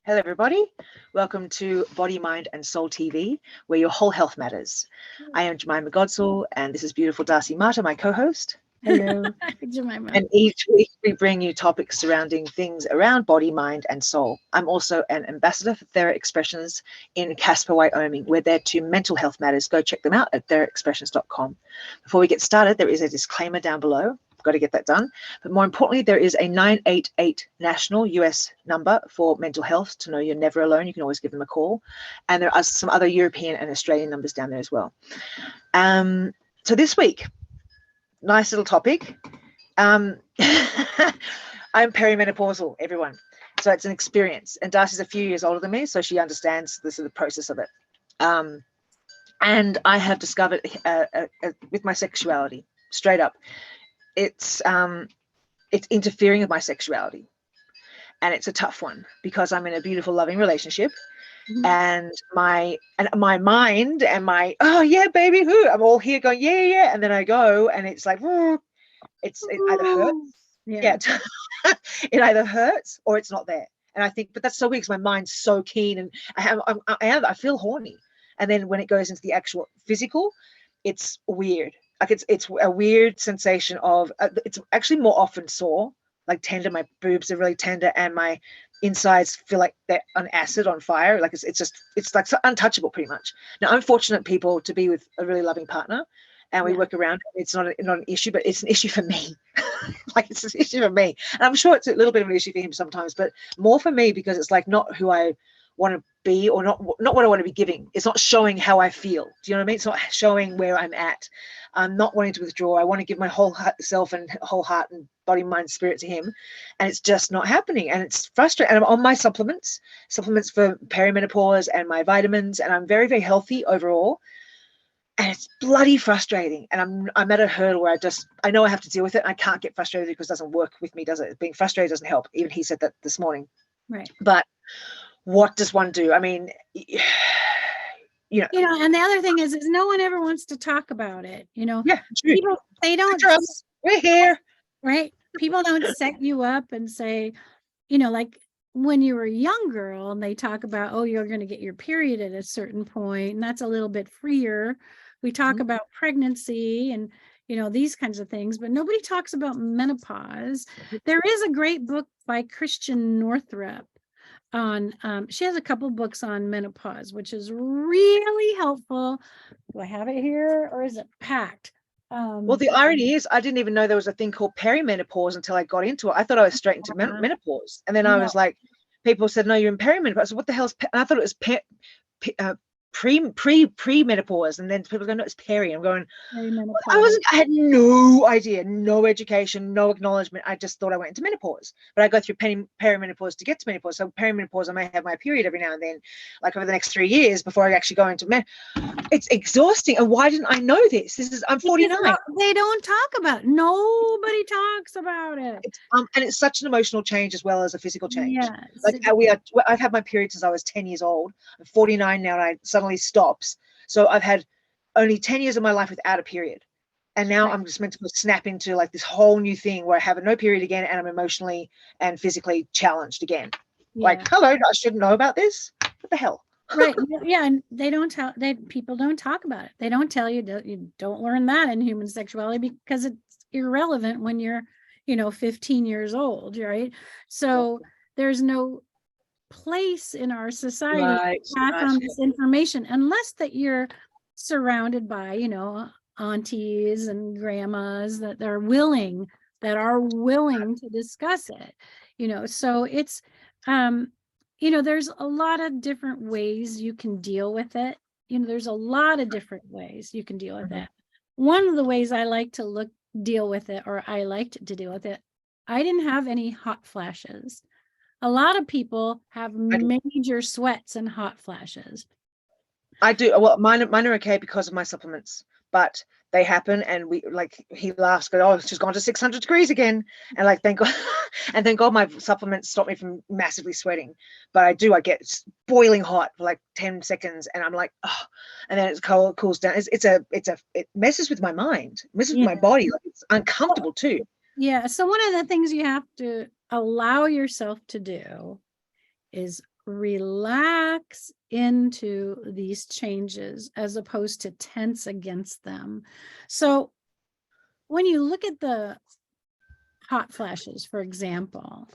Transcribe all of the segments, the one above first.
Hello, everybody. Welcome to Body, Mind and Soul TV, where your whole health matters. I am Jemima Godsall, and this is beautiful Darcy Marta, my co-host. Hello, Jemima. And each week we bring you topics surrounding things around body, mind and soul. I'm also an ambassador for Theraexpressions in Casper, Wyoming. We're there to mental health matters. Go check them out at therapeutic.com. Before we get started, there is a disclaimer down below. Got to get that done. But more importantly, there is a 988 national US number for mental health to know you're never alone. You can always give them a call. And there are some other European and Australian numbers down there as well. So this week, nice little topic. I'm perimenopausal, everyone. So it's an experience. And Darcy's a few years older than me, so she understands this is the process of it. And I have discovered with my sexuality, straight up, it's interfering with my sexuality, and it's a tough one because I'm in a beautiful, loving relationship, and my mind and my yeah, baby, I'm all here going yeah, and then I go and it's like it either hurts, it either hurts or it's not there, and I think, but that's so weird because my mind's so keen and I feel horny, and then when it goes into the actual physical, it's weird. Like it's a weird sensation of it's actually more often sore, like tender. My boobs are really tender, and my insides feel like they're on acid, on fire. Like it's like untouchable, pretty much. Now I'm fortunate, people, to be with a really loving partner, and we work around it. It's not an issue, but it's an issue for me. Like it's an issue for me, and I'm sure it's a little bit of an issue for him sometimes, but more for me because it's like not who I want to be, or not what I want to be giving. It's not showing how I feel. Do you know what I mean? It's not showing where I'm at. I'm not wanting to withdraw. I want to give my whole self and whole heart and body, mind, spirit to him, and it's just not happening, and it's frustrating. And I'm on my supplements for perimenopause and my vitamins, and I'm very, very healthy overall, and it's bloody frustrating. And I'm at a hurdle where I know I have to deal with it. I can't get frustrated because it doesn't work with me, does it? Being frustrated doesn't help. Even he said that this morning. Right. But what does one do? I mean, and the other thing is no one ever wants to talk about it. Yeah, true. People, they don't. We're here, right? People don't set you up and say, like when you were a young girl, and they talk about, oh, you're going to get your period at a certain point, and that's a little bit freer. We talk about pregnancy and these kinds of things, but nobody talks about menopause. There is a great book by Christian Northrup on she has a couple books on menopause, which is really helpful. Do I have it here, or is it packed? Well, the irony is I didn't even know there was a thing called perimenopause until I got into it. I thought I was straight into menopause, and then I was like, people said, no, you're in perimenopause. I said, what the hell is and I thought it was pre-menopause, and then people go, no, it's peri. I'm going, I had no idea, no education, no acknowledgement. I just thought I went into menopause, but I go through perimenopause to get to menopause. So perimenopause, I may have my period every now and then, like over the next 3 years before I actually go into It's exhausting. And why didn't I know this? I'm 49. They don't talk about it. Nobody talks about it. And it's such an emotional change as well as a physical change. Yes. Like I've had my period since I was 10 years old. I'm 49 now, and I suddenly stops. So I've had only 10 years of my life without a period. And now I'm just meant to snap into like this whole new thing where I have no period again, and I'm emotionally and physically challenged again. Yeah. Like, hello, I shouldn't know about this. What the hell? Right. Yeah. And people don't talk about it. They don't tell you that you don't learn that in human sexuality because it's irrelevant when you're, 15 years old. Right. So there's no place in our society to pass on this information unless that you're surrounded by, aunties and grandmas that are willing to discuss it, so it's, there's a lot of different ways you can deal with it. There's a lot of different ways you can deal with it. One of the ways I liked to deal with it, I didn't have any hot flashes. A lot of people have major sweats and hot flashes. I do. Well, mine are okay because of my supplements, but they happen, and he laughs, go, oh, she's gone to 600 degrees again, and like thank God my supplements stop me from massively sweating. But I get boiling hot for like 10 seconds, and I'm like, oh, and then it cools down. It messes with my mind, messes with my body. Like, it's uncomfortable too. Yeah. So one of the things you have to allow yourself to do is relax into these changes as opposed to tense against them. So when you look at the hot flashes, for example,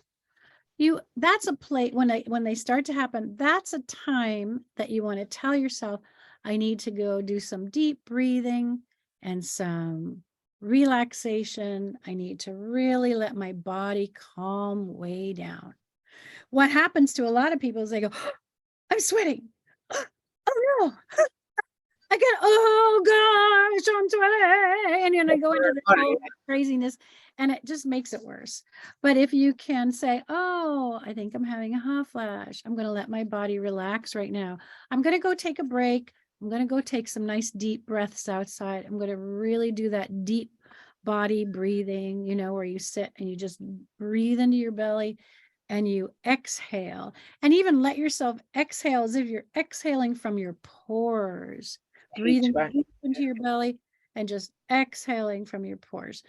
that's a place when they start to happen, that's a time that you want to tell yourself, I need to go do some deep breathing and some relaxation. I need to really let my body calm way down. What happens to a lot of people is they go, oh, I'm sweating. Oh no. Oh gosh, I'm sweating. And then I go into this whole craziness and it just makes it worse. But if you can say, oh, I think I'm having a hot flash. I'm going to let my body relax right now. I'm going to go take a break. I'm going to go take some nice deep breaths outside. I'm going to really do that deep body breathing, where you sit and you just breathe into your belly and you exhale, and even let yourself exhale as if you're exhaling from your pores, breathing deep into your belly and just exhaling from your pores.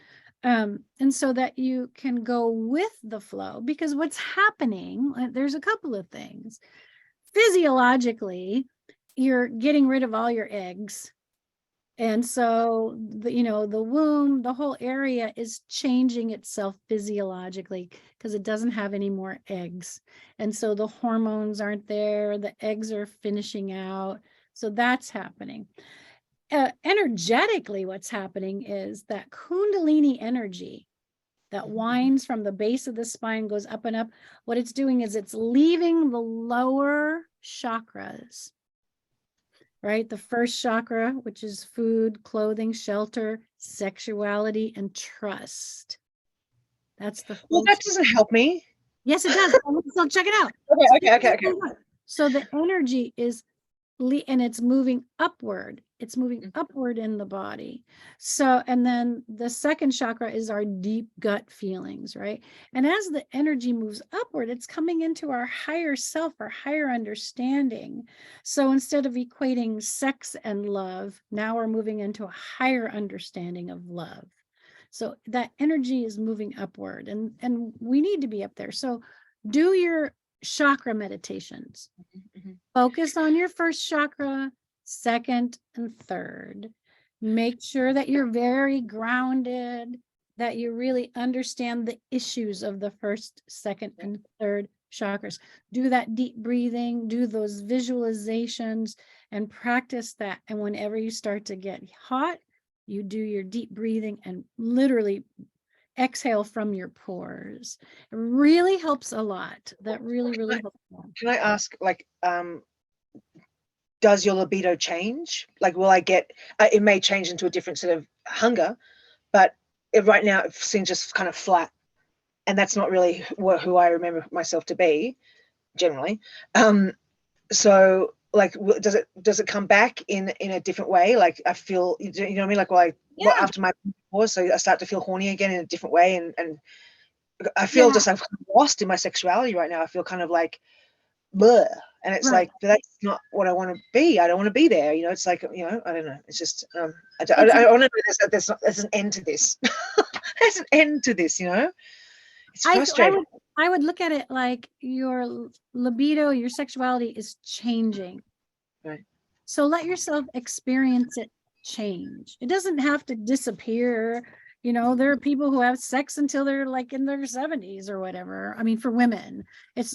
And so that you can go with the flow, because what's happening, there's a couple of things. Physiologically, you're getting rid of all your eggs. And so, the womb, the whole area is changing itself physiologically because it doesn't have any more eggs. And so the hormones aren't there, the eggs are finishing out. So that's happening. Energetically, what's happening is that Kundalini energy that winds from the base of the spine, goes up and up. What it's doing is it's leaving the lower chakras. Right? The first chakra, which is food, clothing, shelter, sexuality, and trust. That's the first. Well, that doesn't help me. Yes, it does. So check it out. Okay. So the energy is, and it's moving upward. It's moving upward in the body. So, and then the second chakra is our deep gut feelings, right? And as the energy moves upward, it's coming into our higher self, our higher understanding. So instead of equating sex and love, now we're moving into a higher understanding of love. So that energy is moving upward, and we need to be up there. So do your chakra meditations. Focus on your first chakra, second and third. Make sure that you're very grounded, that you really understand the issues of the first, second, and third chakras. Do that deep breathing, do those visualizations, and practice that. And whenever you start to get hot, you do your deep breathing and literally exhale from your pores. It really helps a lot. That really helps a lot. Can I ask, does your libido change? Like, will I get, it may change into a different sort of hunger, but right now it seems just kind of flat. And that's not really who I remember myself to be, generally. So, like, does it come back in a different way? Like, I feel, you know what I mean? Like, after my pause, so I start to feel horny again in a different way, and I feel just I'm lost in my sexuality right now. I feel kind of like bleh, and it's like, that's not what I want to be. I don't want to be there. It's like, I don't know. It's just I want to know there's an end to this. There's an end to this. It's frustrating. I would look at it like your libido, your sexuality is changing. Right. So let yourself experience it change. It doesn't have to disappear. There are people who have sex until they're like in their 70s or whatever. I mean, for women, it's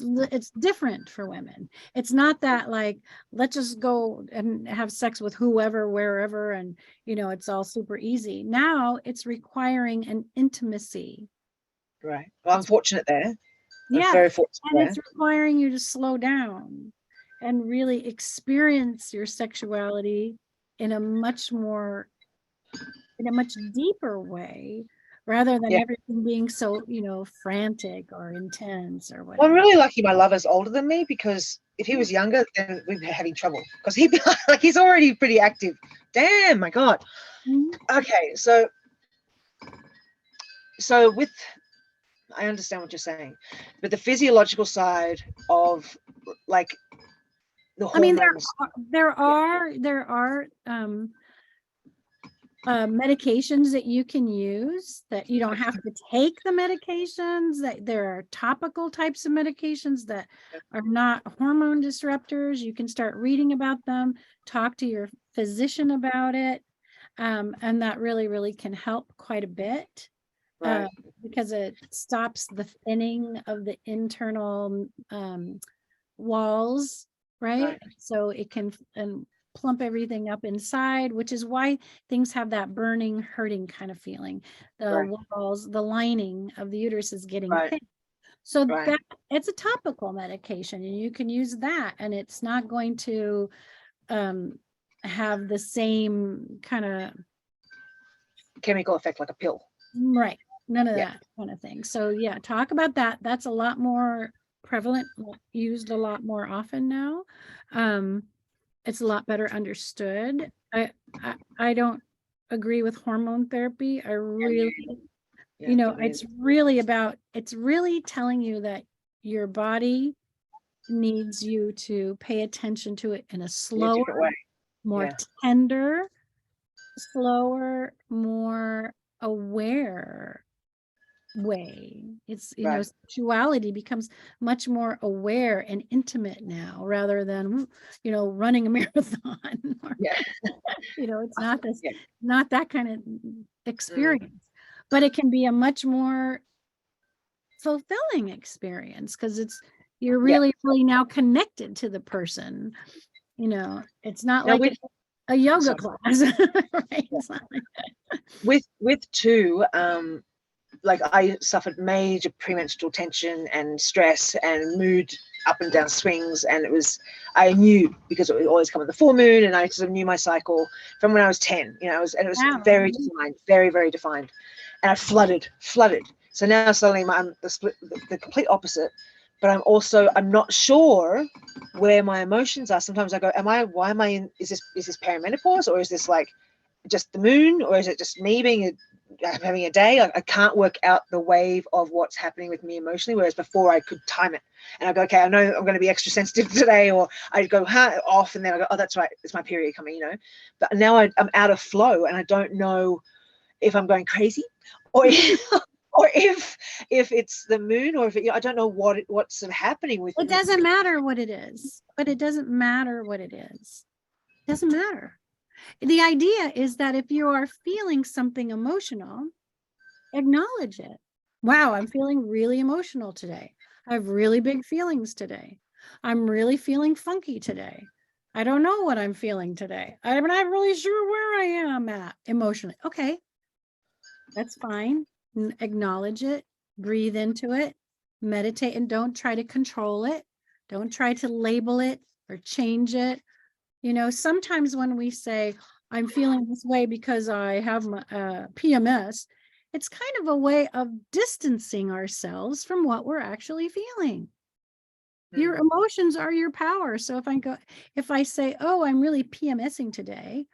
different for women. It's not that like, let's just go and have sex with whoever, wherever, and it's all super easy. Now it's requiring an intimacy. Right. Well, I'm fortunate there. Yeah. Very fortunate and there. It's requiring you to slow down and really experience your sexuality in a much deeper way, rather than everything being so, frantic or intense or whatever. Well, I'm really lucky my lover's older than me, because if he was younger, then we'd be having trouble, because he'd be like, he's already pretty active. Damn, my God. Okay, so with, I understand what you're saying, but the physiological side of like the hormones. I mean, there are medications that you can use, that you don't have to take the medications, that there are topical types of medications that are not hormone disruptors. You can start reading about them, talk to your physician about it. And that really can help quite a bit. Right. Because it stops the thinning of the internal walls, right? So it can plump everything up inside, which is why things have that burning, hurting kind of feeling. The walls, the lining of the uterus is getting thick. So that it's a topical medication, and you can use that, and it's not going to have the same kind of chemical effect like a pill. Right. None of that kind of thing. So yeah, talk about that. That's a lot more prevalent, used a lot more often now. It's a lot better understood. I don't agree with hormone therapy. I really, it's really telling you that your body needs you to pay attention to it in a slower, more tender, slower, more aware way. It's, sexuality becomes much more aware and intimate now, rather than, running a marathon. It's not this, not that kind of experience, but it can be a much more fulfilling experience, because you're really now connected to the person. It's not now like a yoga class. Right? It's not like that. With two, like I suffered major premenstrual tension and stress and mood up and down swings, and I knew, because it would always come at the full moon, and I sort of knew my cycle from when I was 10. It was very defined, very defined, and I flooded. So now suddenly I'm the complete opposite. But I'm not sure where my emotions are. Sometimes I go, why am I in, is this perimenopause, or is this like just the moon, or is it just me having a day? I can't work out the wave of what's happening with me emotionally, whereas before I could time it, and I go, okay, I know I'm going to be extra sensitive today, or I'd go off, and then I go, oh, that's right, it's my period coming, but now I'm out of flow, and I don't know if I'm going crazy, or or if it's the moon, or if I don't know what's happening with it. Doesn't matter what it is, but it doesn't matter what it is. It doesn't matter. The idea is that if you are feeling something emotional, acknowledge it. Wow, I'm feeling really emotional today. I have really big feelings today. I'm really feeling funky today. I don't know what I'm feeling today. I'm not really sure where I am at emotionally. Okay, that's fine. Acknowledge it, breathe into it, meditate, and don't try to control it. Don't try to label it or change it. Sometimes when we say, I'm feeling this way because I have my PMS, it's kind of a way of distancing ourselves from what we're actually feeling. Your emotions are your power. So if I say, oh, I'm really PMSing today,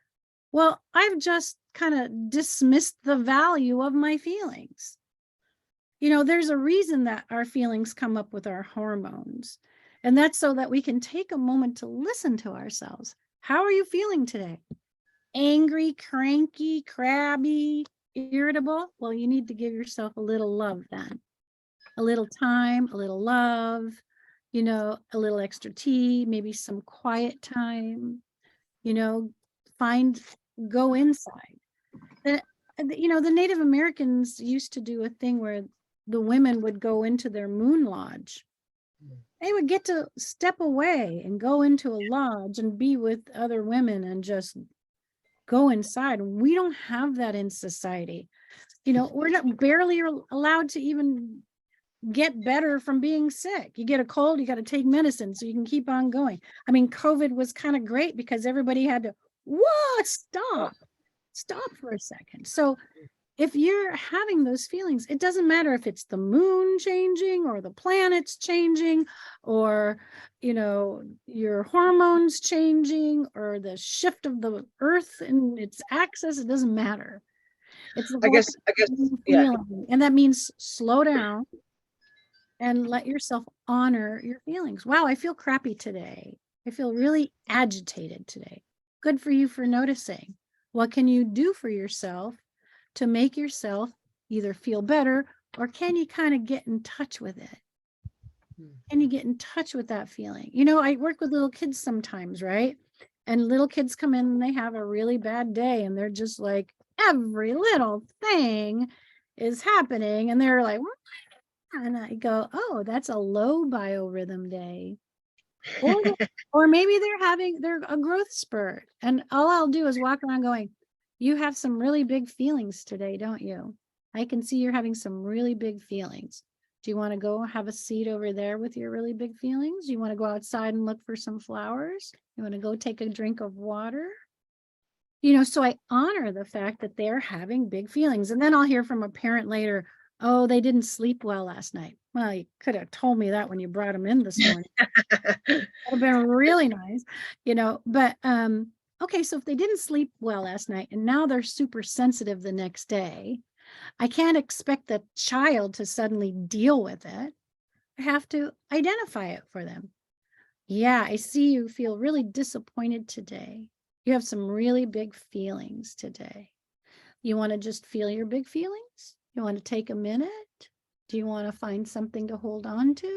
well, I've just kind of dismissed the value of my feelings. There's a reason that our feelings come up with our hormones. And that's so that we can take a moment to listen to ourselves. How are you feeling today? Angry, cranky, crabby, irritable? Well, you need to give yourself a little love then. A little time, a little love, a little extra tea, maybe some quiet time, go inside. The Native Americans used to do a thing where the women would go into their moon lodge. They would get to step away and go into a lodge and be with other women and just go inside. We don't have that in society. We're not barely allowed to even get better from being sick. You get a cold, you got to take medicine so you can keep on going. I mean, COVID was kind of great because everybody had to, stop for a second. So if you're having those feelings, it doesn't matter if it's the moon changing or the planets changing, or, your hormones changing, or the shift of the earth and its axis, it doesn't matter. It's I guess feeling. And that means slow down and let yourself honor your feelings. Wow, I feel crappy today. I feel really agitated today. Good for you for noticing. What can you do for yourself to make yourself either feel better, or can you kind of get in touch with it? Can you get in touch with that feeling? You know, I work with little kids sometimes, right? And little kids come in and they have a really bad day and they're just like, every little thing is happening. And they're like, "What?" And I go, oh, that's a low biorhythm day. Or, or maybe they're a growth spurt. And all I'll do is walk around going, you have some really big feelings today, don't you? I can see you're having some really big feelings. Do you want to go have a seat over there with your really big feelings? You want to go outside and look for some flowers? You want to go take a drink of water? You know, so I honor the fact that they're having big feelings. And then I'll hear from a parent later, oh, they didn't sleep well last night. Well, you could have told me that when you brought them in this morning. That would have been really nice, you know, but okay, so if they didn't sleep well last night and now they're super sensitive the next day, I can't expect the child to suddenly deal with it. I have to identify it for them. Yeah, I see you feel really disappointed today. You have some really big feelings today. You want to just feel your big feelings? You want to take a minute? Do you want to find something to hold on to?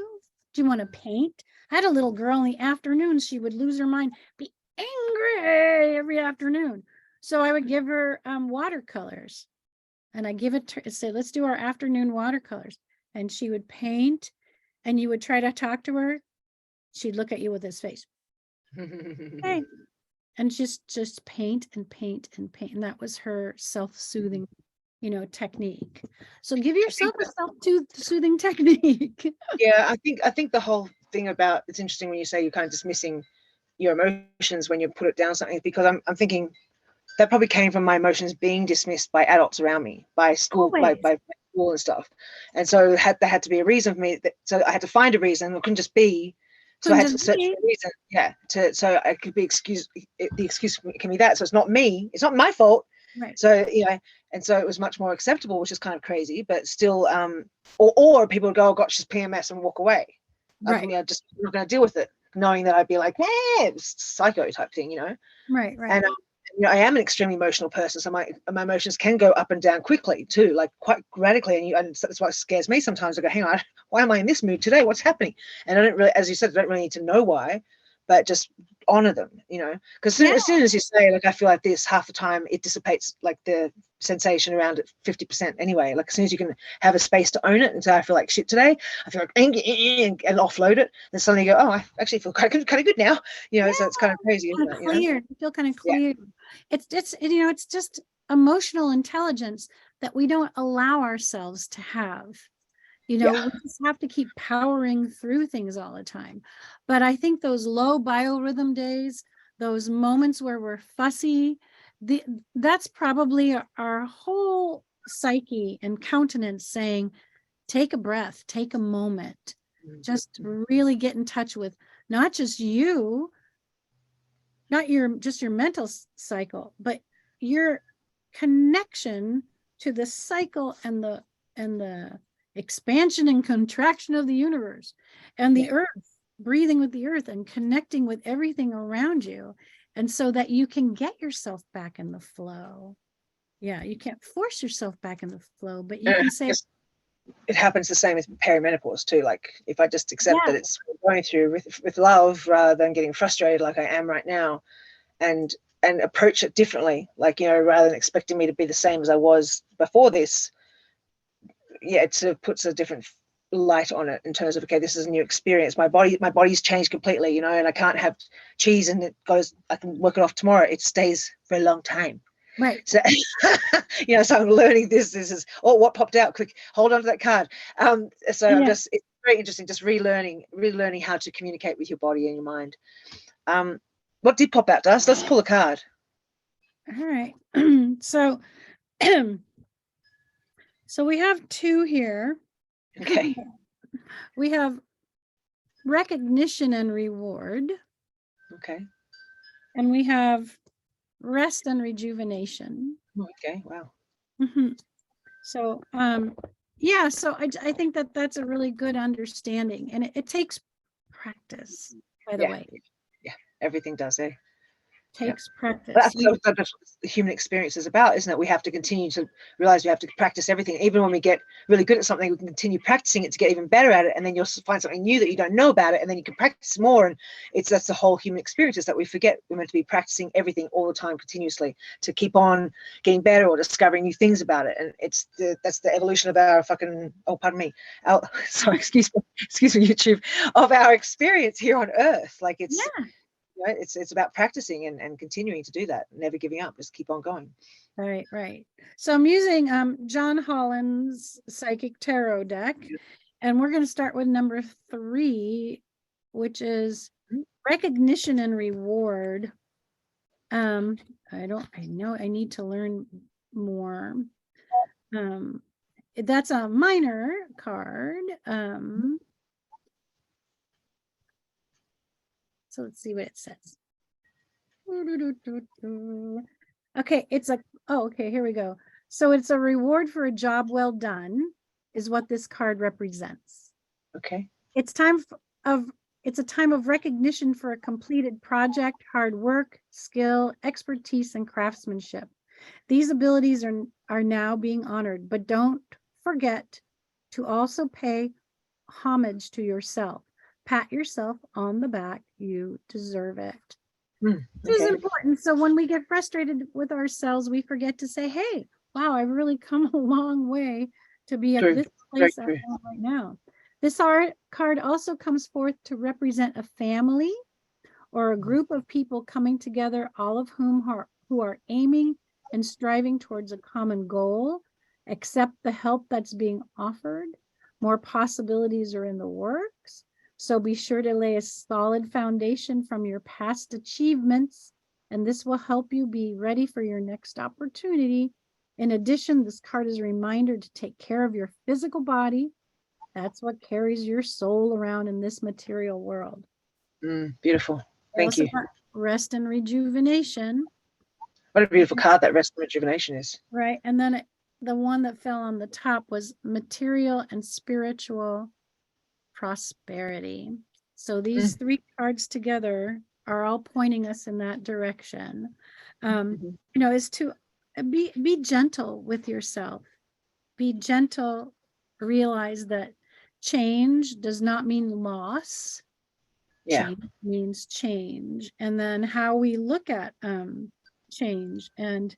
Do you want to paint? I had a little girl in the afternoon. She would lose her mind, be angry every afternoon. So I would give her watercolors. And I give it to say, let's do our afternoon watercolors. And she would paint, and you would try to talk to her. She'd look at you with this face. Hey. And just paint and paint and paint. And that was her self-soothing, you know, technique. So give yourself a self-soothing technique. Yeah, I think the whole thing about, it's interesting when you say you're kind of dismissing your emotions when you put it down something, because I'm thinking that probably came from my emotions being dismissed by adults around me, by school, by school and stuff. And so there had to be a reason for me. So I had to find a reason. It couldn't just be. So I had to search for a reason. Yeah. So I could be excused. The excuse can be that. So it's not me. It's not my fault. Right. So, you know, and so it was much more acceptable, which is kind of crazy, but still, or people would go, oh, gosh, she's PMS, and walk away. Right. I'm just not going to deal with it, knowing that I'd be like, yeah, psycho type thing, you know? Right. And you know, I am an extremely emotional person, so my emotions can go up and down quickly too, like quite radically. And that's what scares me sometimes. I go, hang on, why am I in this mood today? What's happening? And I don't really, as you said, I don't really need to know why, but just honor them, you know, because as soon as you say, like, I feel like this, half the time it dissipates, like the sensation around it 50% anyway. Like as soon as you can have a space to own it and say, I feel like shit today, I feel like angry, and offload it, then suddenly you go, oh, I actually feel kind of good now, you know. So it's kind of crazy, isn't it? Clear. You feel kind of clear. It's you know, it's just emotional intelligence that we don't allow ourselves to have. You know, we just have to keep powering through things all the time. But I think those low biorhythm days, those moments where we're fussy, that's probably our whole psyche and countenance saying, take a breath, take a moment, just really get in touch with not just you, not just your mental cycle, but your connection to the cycle and the expansion and contraction of the universe and the earth, breathing with the earth and connecting with everything around you. And so that you can get yourself back in the flow. Yeah, you can't force yourself back in the flow, but you can say, it happens the same with perimenopause too. Like if I just accept that it's going through with love rather than getting frustrated like I am right now, and approach it differently, like, you know, rather than expecting me to be the same as I was before this, it sort of puts a different light on it in terms of, okay, this is a new experience. My body's changed completely, you know, and I can't have cheese and I can work it off tomorrow. It stays for a long time. Right. So, you know, so I'm learning this is, what popped out? Quick, hold on to that card. So I'm it's very interesting, just relearning how to communicate with your body and your mind. What did pop out, Darcy? Let's pull a card. All right. So we have two here. Okay. We have recognition and reward. Okay. And we have rest and rejuvenation. Okay. Wow. Mm-hmm. So, so I think that's a really good understanding, and it takes practice, by the way. Yeah, everything does, takes practice. That's what the human experience is about, isn't it? We have to continue to realize we have to practice everything. Even when we get really good at something, we can continue practicing it to get even better at it. And then you'll find something new that you don't know about it. And then you can practice more. And that's the whole human experience, is that we forget we're meant to be practicing everything all the time continuously to keep on getting better or discovering new things about it. And that's the evolution of our fucking, sorry, excuse me, YouTube, of our experience here on Earth. Like it's about practicing and continuing to do that, never giving up, just keep on going. Right. So I'm using John Holland's Psychic Tarot deck, and we're going to start with number 3, which is recognition and reward. I know I need to learn more. That's a minor card. So let's see what it says. Okay, here we go. So it's a reward for a job well done is what this card represents. Okay. It's a time of recognition for a completed project, hard work, skill, expertise, and craftsmanship. These abilities are now being honored, but don't forget to also pay homage to yourself. Pat yourself on the back. You deserve it. This is important. So when we get frustrated with ourselves, we forget to say, hey, wow, I've really come a long way to be at this place I'm at right now. This card also comes forth to represent a family or a group of people coming together, all of whom are aiming and striving towards a common goal. Accept the help that's being offered. More possibilities are in the works. So be sure to lay a solid foundation from your past achievements, and this will help you be ready for your next opportunity. In addition, this card is a reminder to take care of your physical body. That's what carries your soul around in this material world. Beautiful. Thank you. Rest and rejuvenation. What a beautiful card that rest and rejuvenation is. Right. And then the one that fell on the top was material and spiritual prosperity. So these 3 cards together are all pointing us in that direction. Is to be gentle with yourself. Be gentle. Realize that change does not mean loss. Change means change. And then how we look at change and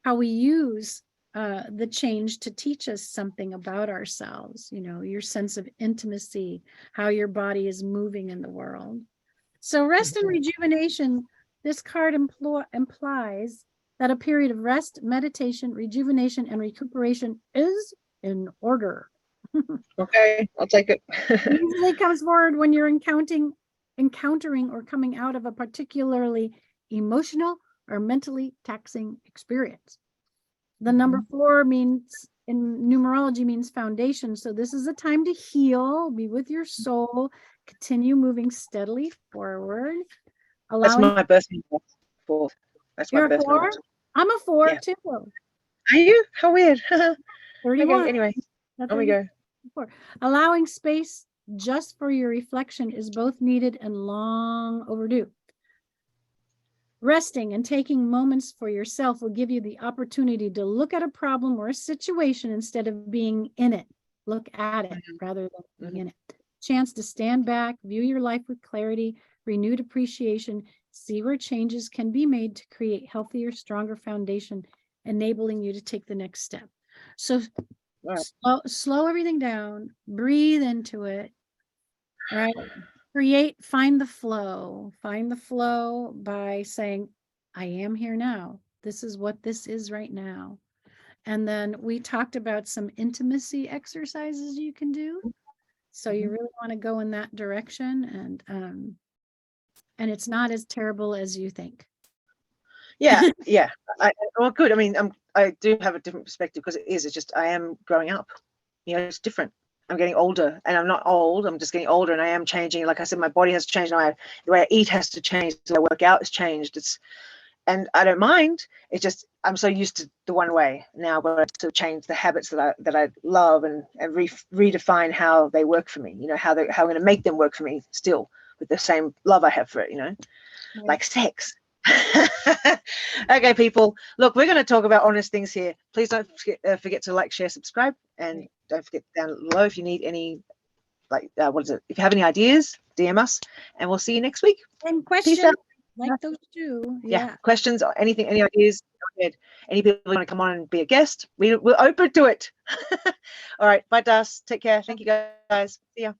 how we use the change to teach us something about ourselves, your sense of intimacy, how your body is moving in the world. So rest and rejuvenation, this card implies that a period of rest, meditation, rejuvenation, and recuperation is in order. Okay, I'll take it. It usually comes forward when you're encountering or coming out of a particularly emotional or mentally taxing experience. The number 4 means, in numerology, means foundation. So this is a time to heal, be with your soul, continue moving steadily forward. That's my birth number, 4. That's my birth number. I'm a 4 too. Are you? How weird. 31. Okay, anyway, on we go. 4. Allowing space just for your reflection is both needed and long overdue. Resting and taking moments for yourself will give you the opportunity to look at a problem or a situation instead of being in it. Look at it rather than being in it. Chance to stand back, view your life with clarity, renewed appreciation, see where changes can be made to create healthier, stronger foundation, enabling you to take the next step. So slow everything down, breathe into it, right? Find the flow by saying, I am here now. This is what this is right now. And then we talked about some intimacy exercises you can do. So you really want to go in that direction, and it's not as terrible as you think. Yeah. Well, good. I mean, I do have a different perspective because it's just, I am growing up. It's different. I'm getting older, and I'm not old. I'm just getting older, and I am changing. Like I said, my body has changed. The way I eat has to change. The way I work out has changed. And I don't mind. It's just I'm so used to the one way now, but to change the habits that I love and redefine how they work for me. How I'm going to make them work for me still with the same love I have for it. Like sex. Okay, people. Look, we're going to talk about honest things here. Please don't forget to like, share, subscribe, and don't forget down below if you need any, like, what is it? If you have any ideas, DM us, and we'll see you next week. And Peace questions out. like those too. Yeah. Questions or anything, any ideas? Go ahead. Any people want to come on and be a guest? We're open to it. All right. Bye, Darcy. Take care. Thank you, guys. See ya.